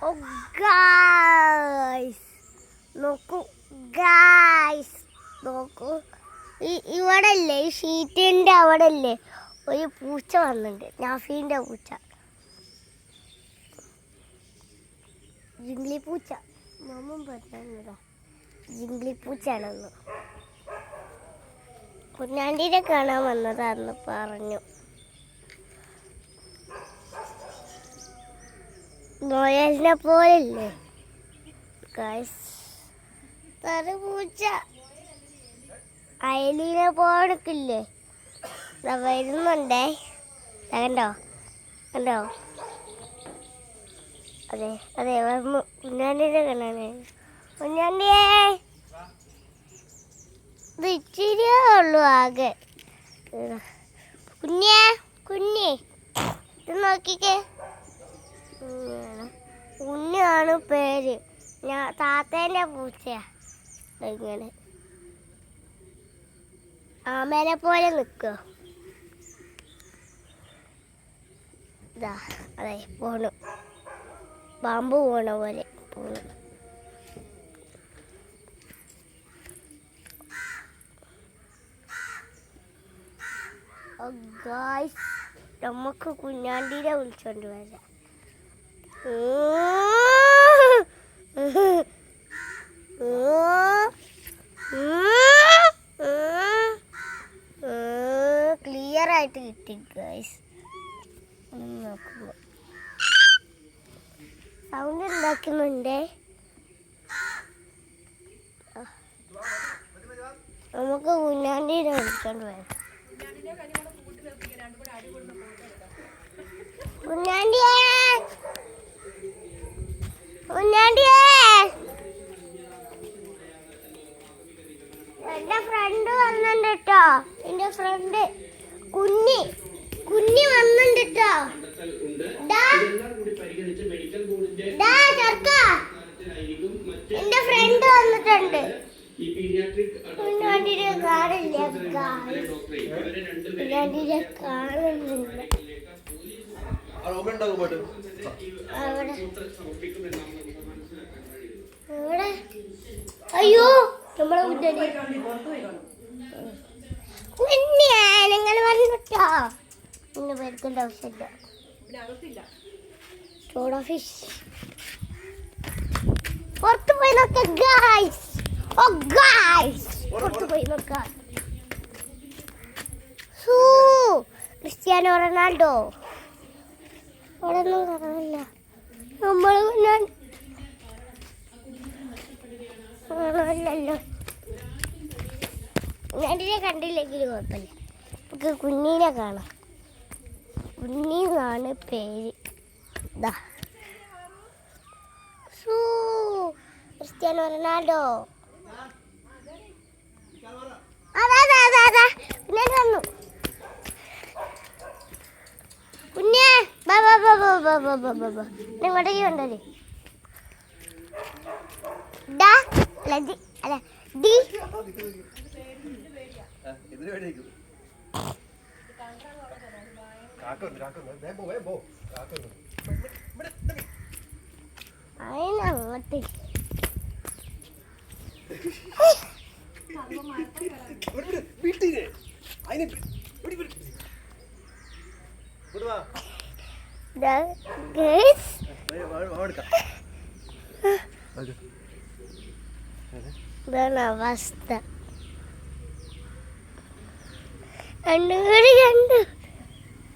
ഓ guys നോക്കൂ, guys നോക്കൂ, ഇവിടെ അല്ലേ ഈ ഷീറ്റിൻ്റെ അവിടെ അല്ലേ ഒരു പൂച്ച വന്നിട്ടുണ്ട്, നാഫീൻ്റെ പൂച്ച, ജിംഗ്ലി പൂച്ച. മമ്മും പറഞ്ഞതാ ജിംഗ്ലി പൂച്ചയാണെന്ന്. കുഞ്ഞാണ്ടീനെ കാണാൻ വന്നതാന്ന് പറഞ്ഞു. നോയലിനെ പോലല്ലേ പൂച്ച, അയലിനെ പോലൊക്കില്ലേ വരുന്നുണ്ടേ. കണ്ടോ കണ്ടോ, അതെ അതെ വന്നു. കുഞ്ഞാണ്ടിനെ കാണാനേ. കുഞ്ഞാണ്ടിയേ, ഇത് ഇച്ചിരിയേ ഉള്ളൂ ആകെ. കുഞ്ഞേ കുഞ്ഞേ, ഇത് നോക്കിക്കേ, ഉണ്ണിയാണ് പേര്. ഞാൻ താത്തേൻ്റെ പൂച്ചയാ. ഇങ്ങനെ ആമേനെ പോലെ നിൽക്കുക. ഇതാ അതെ പോണു, പാമ്പ് പോണ പോലെ പോണു. ഗായ്സ്, നമുക്ക് കുഞ്ഞാണ്ടീനെ വിളിച്ചോണ്ട് വരാം. ക്ലിയർ ആയിട്ട് കിട്ടി ഗൈസ്. നോക്കുമ്പോ സൗണ്ട് ഉണ്ടാക്കുന്നുണ്ടേ. നമുക്ക് കുഞ്ഞാണ്ടീനെ വിളിച്ചോണ്ട് വരാം. കുഞ്ഞാണ്ടിയേ, കുഞ്ഞാണ്ടിയേ, എന്റെ ഫ്രണ്ട് വന്നിട്ടുണ്ട് കേട്ടോ. എന്റെ ഫ്രണ്ട് കുഞ്ഞി കുഞ്ഞി വന്നിട്ടുണ്ട് കേട്ടോ. എന്റെ ഫ്രണ്ട് വന്നിട്ടുണ്ട്. കുഞ്ഞാണ്ടിയെ കാണില്ല, കുഞ്ഞാണ്ടിയെ കാണുന്നില്ല. അയ്യോ, നമ്മളെ നിങ്ങൾ വന്നിട്ടോ. ഇന്ന് പേർക്കേണ്ട ആവശ്യമില്ല. ചോട ഫിഷ് പുറത്ത് പോയി നോക്കാം ഗായ്സ്. ഓ ഗായ്സ്, പുറത്ത് പോയി നോക്കാം. ക്രിസ്ത്യാനോ റൊണാൾഡോ അവിടെ ഒന്നും കാണാനില്ല. നമ്മളല്ലല്ലോ, കുഞ്ഞാണ്ടിനെ കണ്ടില്ലെങ്കിൽ കുഴപ്പമില്ല. നമുക്ക് കുഞ്ഞിനെ കാണാം. കുഞ്ഞിന്നാണ് പേര്. ഇതാ ക്രിസ്ത്യാനോ റൊണാൾഡോ. അതാ അതാ അതാ കുഞ്ഞാൻ വന്നു. കുഞ്ഞേ ബാ ബാ ബാ ബാ ബാ ബാ ബാ ബാ ബാ, ഇങ്ങോട്ടേക്ക് കൊണ്ടല്ലേ. ഡാ അല്ല ഡി അല്ല ഡി. അതിനങ്ങോട്ട് ഇതാണ് അവസ്ഥ. രണ്ടുകൂടി കണ്ടു.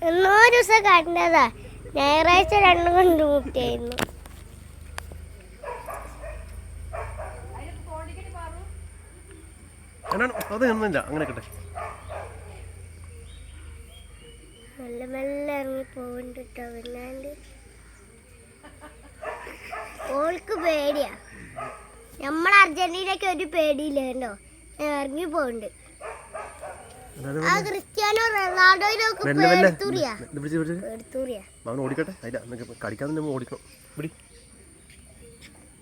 എന്നോ ദിവസം കണ്ടതാ, ഞായറാഴ്ച രണ്ടും കണ്ടുമുട്ടിയായിരുന്നു. മെല്ലെ മെല്ലെ ഇറങ്ങി പോകണ്ട കേട്ടോ. പിന്നാണ്ട് ഓൾക്ക് പേടിയാ. നമ്മളെ അർജന്റീനക്ക് ഒരു പേടിയില്ല കേട്ടോ. ഇറങ്ങി പോകണ്ട്. ആ ക്രിസ്ത്യാനോ റൊണാൾഡോയിലൊക്കെ പേടിത്തൂറിയാ.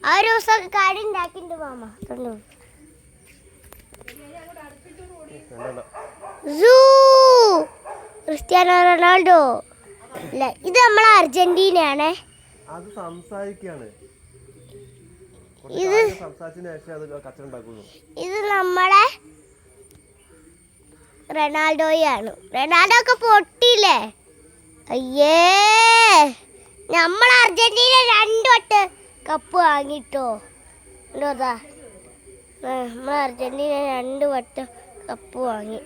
ആ ഒരു ദിവസം കാര്യം ഉണ്ടാക്കിണ്ട് മാമ. ക്രിസ്ത്യാനോ റൊണാൾഡോ അല്ല, ഇത് നമ്മളെ അർജന്റീനയാണേ. അത് സംസാരിക്കാണ്. സംസാരിച്ചതിന് ശേഷം അത് കച്ചറ ഉണ്ടാക്കുന്നു. ഇത് നമ്മളെ റൊണാൾഡോയാണ്. റൊണാൾഡോ ഒക്കെ പൊട്ടിയില്ലേ? അയ്യേ, നമ്മൾ അർജന്റീന 2 വട്ടം കപ്പ് വാങ്ങിട്ടോ. എന്തോതാ, നമ്മൾ അർജന്റീന 2 വട്ടം കപ്പ് വാങ്ങി.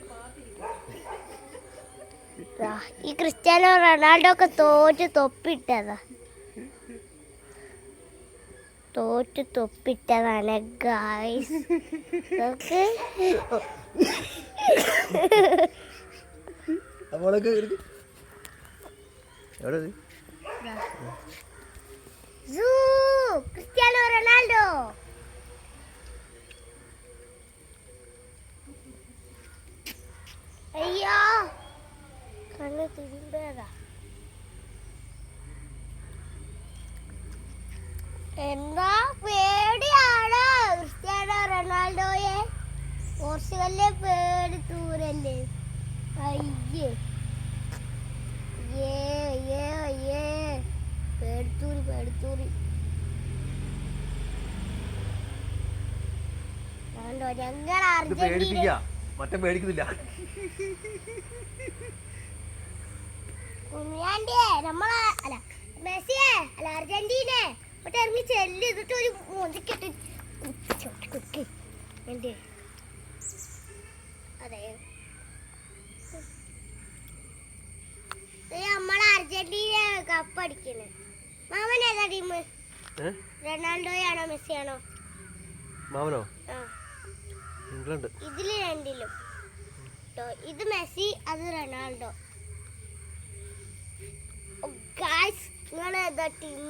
ഈ ക്രിസ്ത്യാനോ റൊണാൾഡോ ഒക്കെ തോറ്റ് തൊപ്പിട്ടതാണ് ഗായ്സ്. Cristiano Ronaldo. അയ്യോ, കണ്ണ് തിരുമ്പേതാ. എന്താ പേടിയാണോ ക്രിസ്ത്യാനോ റൊണാൾഡോയെ? പോർച്ചുഗലിലെ പേടി തൂരല്ലേ. അയ്യേ പേടിത്തൂരി. ഞങ്ങൾ അർജന്റീന മറ്റേ പേടിക്കുന്നില്ല. നമ്മളെ അല്ല മെസ്സിയെ അല്ല അർജന്റീനെ മറ്റേ ഇറങ്ങി ചെല്ലി എന്നിട്ട് ഒരു മോദിക്കിട്ട് അതെ. നമ്മളെ അർജന്റീന കപ്പ് അടിക്കുന്നത്. മാമൻ ഏതാ ടീം? റൊണാൾഡോയാണോ മെസ്സിയാണോ? മാമനോ? ഇംഗ്ലണ്ട്. ഇതില് രണ്ടിലും. ഇത് മെസ്സി, അത് റൊണാൾഡോ. നിങ്ങൾ ഏതാ ടീം?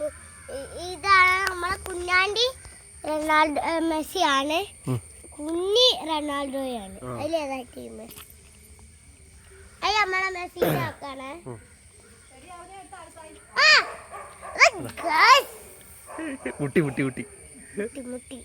ഇതാണ് നമ്മളെ കുഞ്ഞാണ്ടി റൊണാൾഡോ മെസ്സി ആണ്, കുഞ്ഞി റൊണാൾഡോയാണ്. അതിലേതാ ടീം? അത് നമ്മളെ മെസ്സിന്റെ ആക്കാണ്. മുട്ടി.